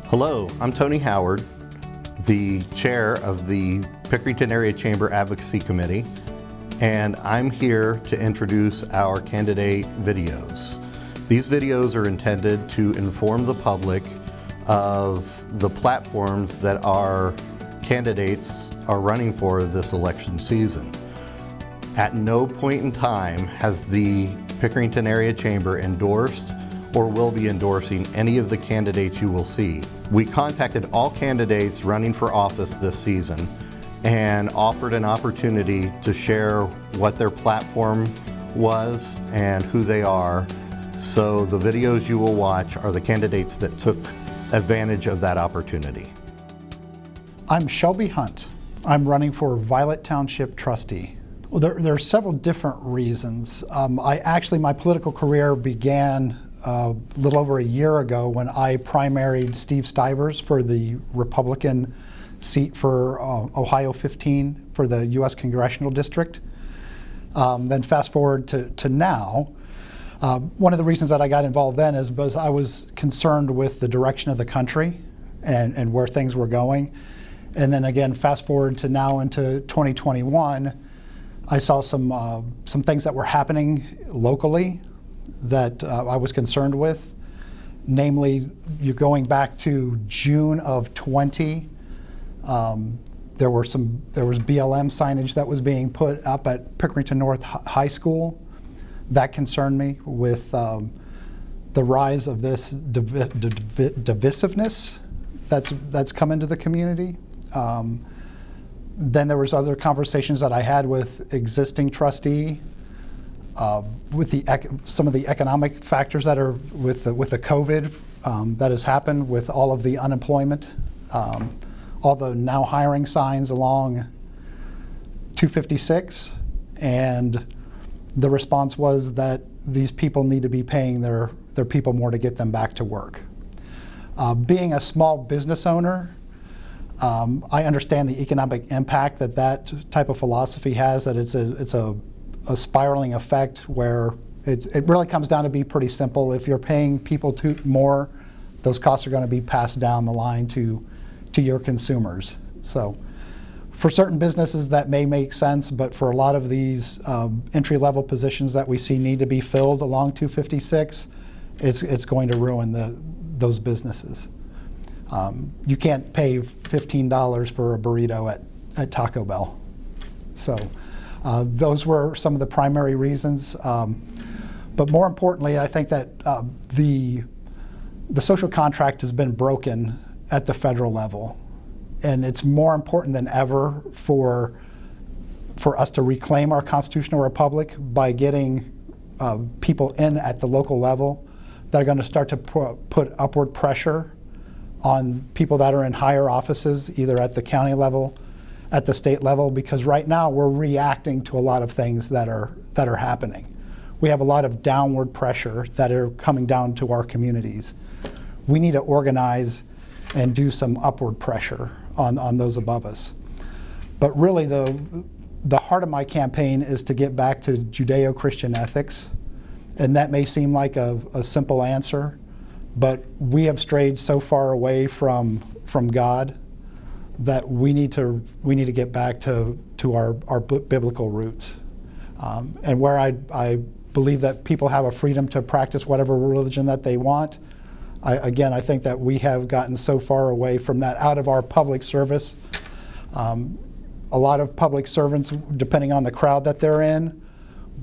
Hello, I'm Tony Howard, the chair of the Pickerington Area Chamber Advocacy Committee, and I'm here to introduce our candidate videos. These videos are intended to inform the public of the platforms that our candidates are running for this election season. At no point in time has the Pickerington Area Chamber endorsed or will be endorsing any of the candidates you will see. We contacted all candidates running for office this season and offered an opportunity to share what their platform was and who they are. So the videos you will watch are the candidates that took advantage of that opportunity. I'm Shelby Hunt. I'm running for Wilde Township Trustee. Well, there are several different reasons. My political career began a little over a year ago when I primaried Steve Stivers for the Republican seat for Ohio 15 for the U.S. Congressional District. Then fast forward to now. One of the reasons that I got involved then is because I was concerned with the direction of the country and where things were going. And then again, fast forward to now into 2021, I saw some things that were happening locally that I was concerned with. Namely, you're going back to June of 20. There was BLM signage that was being put up at Pickerington North High School. That concerned me with the rise of this divisiveness that's come into the community. Then there was other conversations that I had with existing trustee, with some of the economic factors that are with the COVID that has happened with all of the unemployment, all the now hiring signs along 256, and the response was that these people need to be paying their people more to get them back to work. Being a small business owner, I understand the economic impact that type of philosophy has, that it's a spiraling effect where it really comes down to be pretty simple. If you're paying people more, those costs are going to be passed down the line to your consumers. So for certain businesses that may make sense, but for a lot of these entry-level positions that we see need to be filled along 256, it's going to ruin those businesses. You can't pay $15 for a burrito at Taco Bell. So those were some of the primary reasons. But more importantly, I think that the social contract has been broken at the federal level. And it's more important than ever for us to reclaim our constitutional republic by getting people in at the local level that are going to start to put upward pressure on people that are in higher offices, either at the county level, at the state level, because right now we're reacting to a lot of things that are happening. We have a lot of downward pressure that are coming down to our communities. We need to organize and do some upward pressure on those above us. But really the heart of my campaign is to get back to Judeo-Christian ethics, and that may seem like a simple answer, but we have strayed so far away from God that we need to get back to our biblical roots, and where I believe that people have a freedom to practice whatever religion that they want. I think that we have gotten so far away from that out of our public service. A lot of public servants, depending on the crowd that they're in,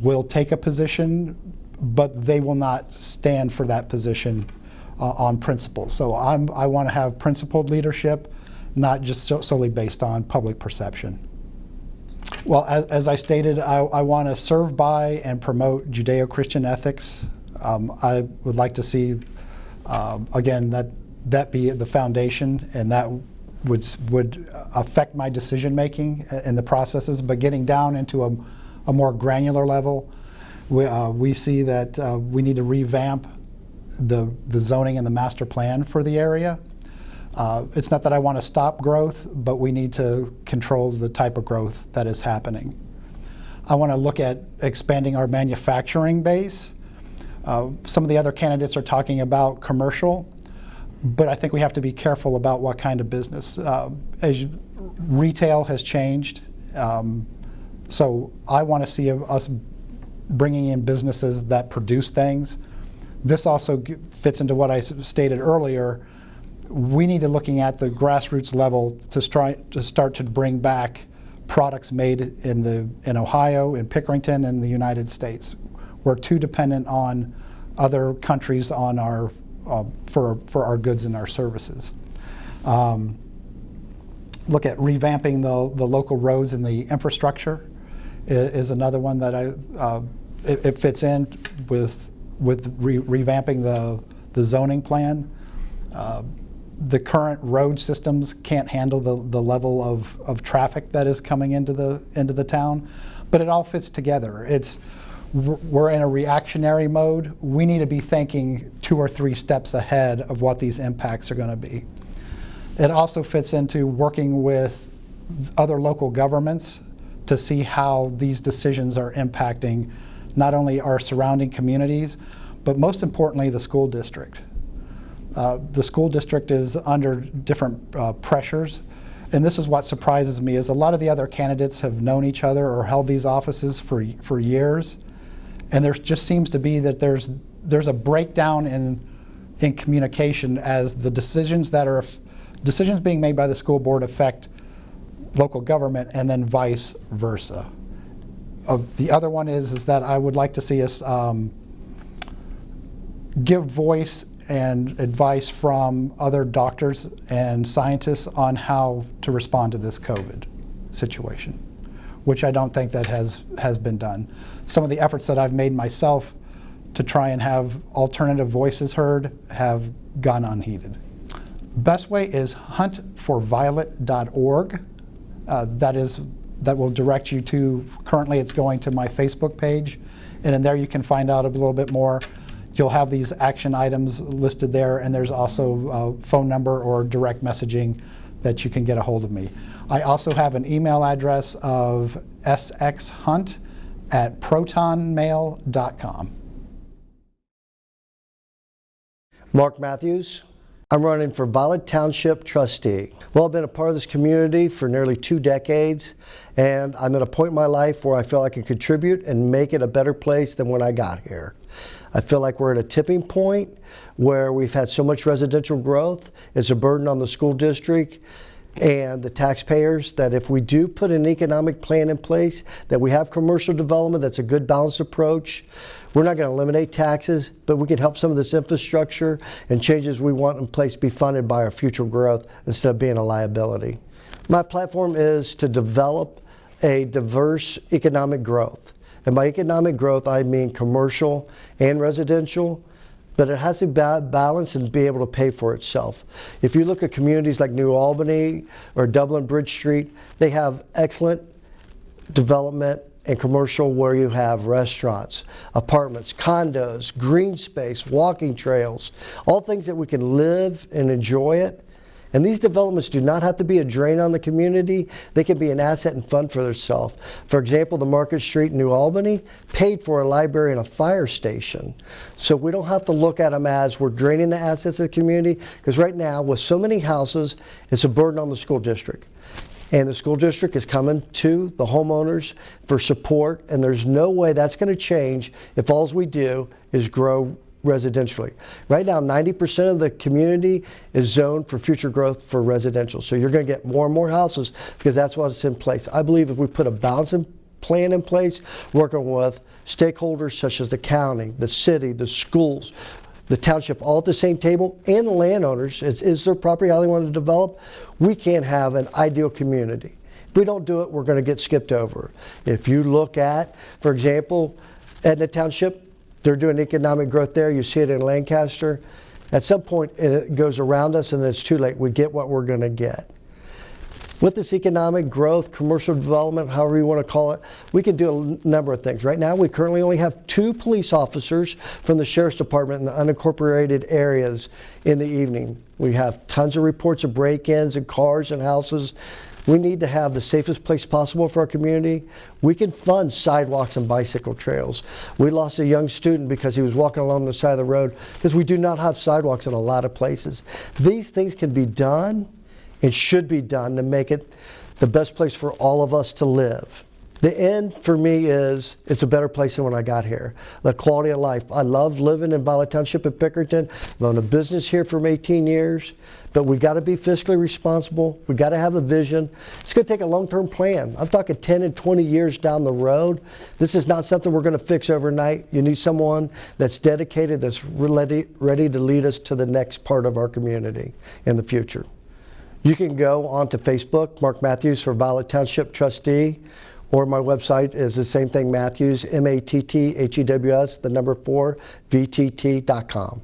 will take a position, but they will not stand for that position on principle. So I want to have principled leadership, not just solely based on public perception. Well, as I stated, I want to serve by and promote Judeo-Christian ethics. I would like to see, again, that be the foundation, and that would affect my decision making in the processes. But getting down into a more granular level, we see that we need to revamp the zoning and the master plan for the area. It's not that I want to stop growth, but we need to control the type of growth that is happening. I want to look at expanding our manufacturing base. Some of the other candidates are talking about commercial. but I think we have to be careful about what kind of business. Retail has changed, so I want to see us bringing in businesses that produce things. This also fits into what I stated earlier. We need to looking at the grassroots level to start to bring back products made in Ohio, in Pickerington, and the United States. We're too dependent on other countries on our for our goods and our services. Look at revamping the local roads and the infrastructure is another one that it fits in with revamping the zoning plan. The current road systems can't handle the level of traffic that is coming into the town, but it all fits together. We're in a reactionary mode. We need to be thinking 2 or 3 steps ahead of what these impacts are going to be. It also fits into working with other local governments to see how these decisions are impacting not only our surrounding communities, but most importantly, the school district. The school district is under different pressures, and this is what surprises me, is a lot of the other candidates have known each other or held these offices for years, and there just seems to be that there's a breakdown in communication as the decisions being made by the school board affect local government, and then vice versa. The other one is that I would like to see us give voice and advice from other doctors and scientists on how to respond to this COVID situation, which I don't think that has been done. Some of the efforts that I've made myself to try and have alternative voices heard have gone unheeded. Best way is huntforviolet.org. That will direct you to, currently it's going to my Facebook page, and in there you can find out a little bit more. You'll have these action items listed there, and there's also a phone number or direct messaging that you can get a hold of me. I also have an email address of sxhunt@protonmail.com. Mark Matthews. I'm running for Wilde Township Trustee. Well, I've been a part of this community for nearly 2 decades, and I'm at a point in my life where I feel I can contribute and make it a better place than when I got here. I feel like we're at a tipping point where we've had so much residential growth. It's a burden on the school district and the taxpayers that if we do put an economic plan in place, that we have commercial development that's a good balanced approach. We're not going to eliminate taxes, but we can help some of this infrastructure and changes we want in place be funded by our future growth instead of being a liability. My platform is to develop a diverse economic growth. And by economic growth, I mean commercial and residential, but it has to balance and be able to pay for itself. If you look at communities like New Albany or Dublin Bridge Street, they have excellent development and commercial where you have restaurants, apartments, condos, green space, walking trails, all things that we can live and enjoy it. And these developments do not have to be a drain on the community. They can be an asset and fund for themselves. For example, the Market Street in New Albany paid for a library and a fire station. So we don't have to look at them as we're draining the assets of the community, because right now with so many houses, it's a burden on the school district. And the school district is coming to the homeowners for support, and there's no way that's going to change if all we do is grow residentially. Right now, 90% of the community is zoned for future growth for residential. So you're going to get more and more houses because that's what's in place. I believe if we put a balancing plan in place, working with stakeholders such as the county, the city, the schools, the township, all at the same table, and the landowners, is their property how they want to develop, we can have an ideal community. If we don't do it, we're going to get skipped over. If you look at, for example, Edna Township, they're doing economic growth there. You see it in Lancaster. At some point, it goes around us, and then it's too late. We get what we're going to get. With this economic growth, commercial development, however you want to call it, we can do a number of things. Right now, we currently only have 2 police officers from the Sheriff's Department in the unincorporated areas in the evening. We have tons of reports of break-ins and cars and houses. We need to have the safest place possible for our community. We can fund sidewalks and bicycle trails. We lost a young student because he was walking along the side of the road because we do not have sidewalks in a lot of places. These things can be done and should be done to make it the best place for all of us to live. The end for me is it's a better place than when I got here. The quality of life. I love living in Wilde Township at Pickerington. I've owned a business here for 18 years, but we got to be fiscally responsible. We got to have a vision. It's going to take a long-term plan. I'm talking 10 and 20 years down the road. This is not something we're going to fix overnight. You need someone that's dedicated, that's ready to lead us to the next part of our community in the future. You can go onto Facebook, Mark Matthews for Wilde Township Trustee, or my website is the same thing, Matthews, M-A-T-T-H-E-W-S, the number 4, VTT.com.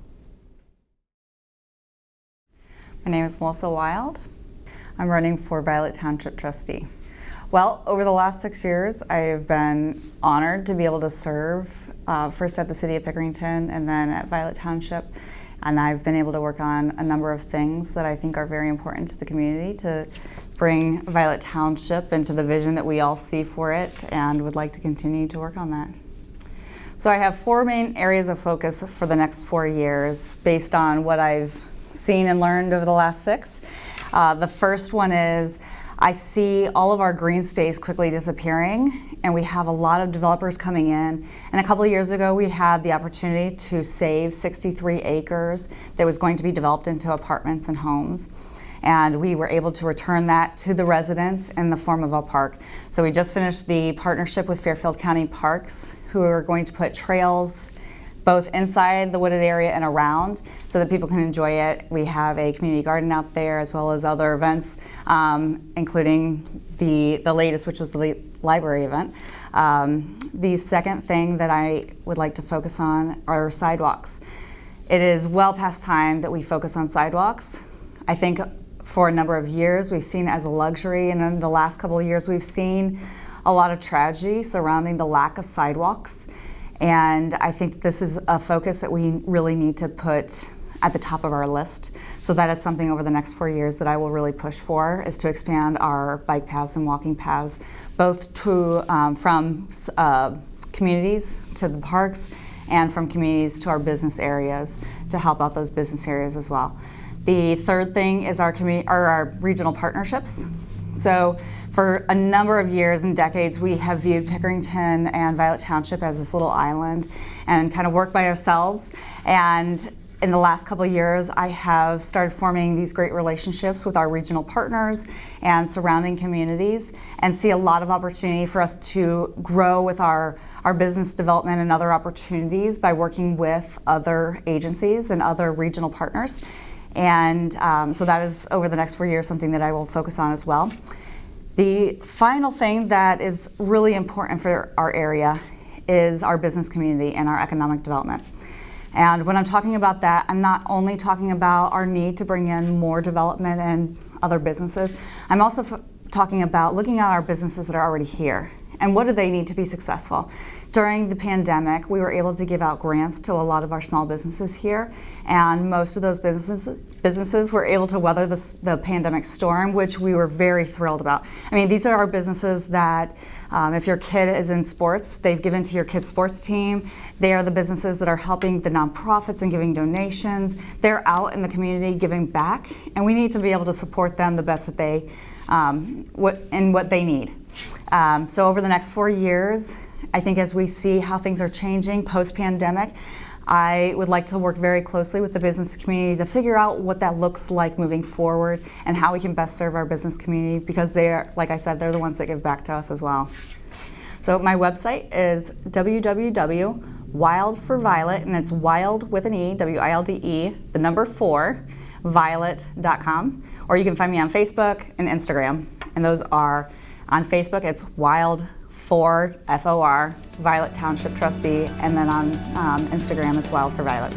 My name is Melissa Wilde. I'm running for Wilde Township Trustee. Well, over the last 6 years, I have been honored to be able to serve first at the City of Pickerington and then at Wilde Township. And I've been able to work on a number of things that I think are very important to the community to bring Wilde Township into the vision that we all see for it, and would like to continue to work on that. So I have 4 main areas of focus for the next 4 years based on what I've seen and learned over the last 6. The first one is I see all of our green space quickly disappearing, and we have a lot of developers coming in. And a couple of years ago, we had the opportunity to save 63 acres that was going to be developed into apartments and homes. And we were able to return that to the residents in the form of a park. So we just finished the partnership with Fairfield County Parks, who are going to put trails both inside the wooded area and around so that people can enjoy it. We have a community garden out there as well as other events, including the latest, which was the library event. The second thing that I would like to focus on are sidewalks. It is well past time that we focus on sidewalks. I think for a number of years we've seen it as a luxury, and in the last couple of years we've seen a lot of tragedy surrounding the lack of sidewalks. And I think this is a focus that we really need to put at the top of our list. So that is something over the next 4 years that I will really push for, is to expand our bike paths and walking paths, both to from communities to the parks, and from communities to our business areas to help out those business areas as well. The third thing is our regional partnerships. So for a number of years and decades, we have viewed Pickerington and Wilde Township as this little island and kind of worked by ourselves. And in the last couple of years, I have started forming these great relationships with our regional partners and surrounding communities, and see a lot of opportunity for us to grow with our business development and other opportunities by working with other agencies and other regional partners. And so that is, over the next 4 years, something that I will focus on as well. The final thing that is really important for our area is our business community and our economic development. And when I'm talking about that, I'm not only talking about our need to bring in more development and other businesses, I'm also talking about looking at our businesses that are already here and what do they need to be successful. During the pandemic, we were able to give out grants to a lot of our small businesses here, and most of those businesses were able to weather the pandemic storm, which we were very thrilled about. I mean, these are our businesses that, if your kid is in sports, they've given to your kid's sports team. They are the businesses that are helping the nonprofits and giving donations. They're out in the community giving back, and we need to be able to support them the best that they, what they need. So over the next 4 years, I think as we see how things are changing post-pandemic, I would like to work very closely with the business community to figure out what that looks like moving forward and how we can best serve our business community, because they are, like I said, they're the ones that give back to us as well. So my website is www.wilde for Violet, and it's Wilde with an E, W-I-L-D-E, the number 4, violet.com. Or you can find me on Facebook and Instagram, and those are, on Facebook it's Wilde for F-O-R, Wilde Township Trustee, and then on Instagram it's Wilde for Violet.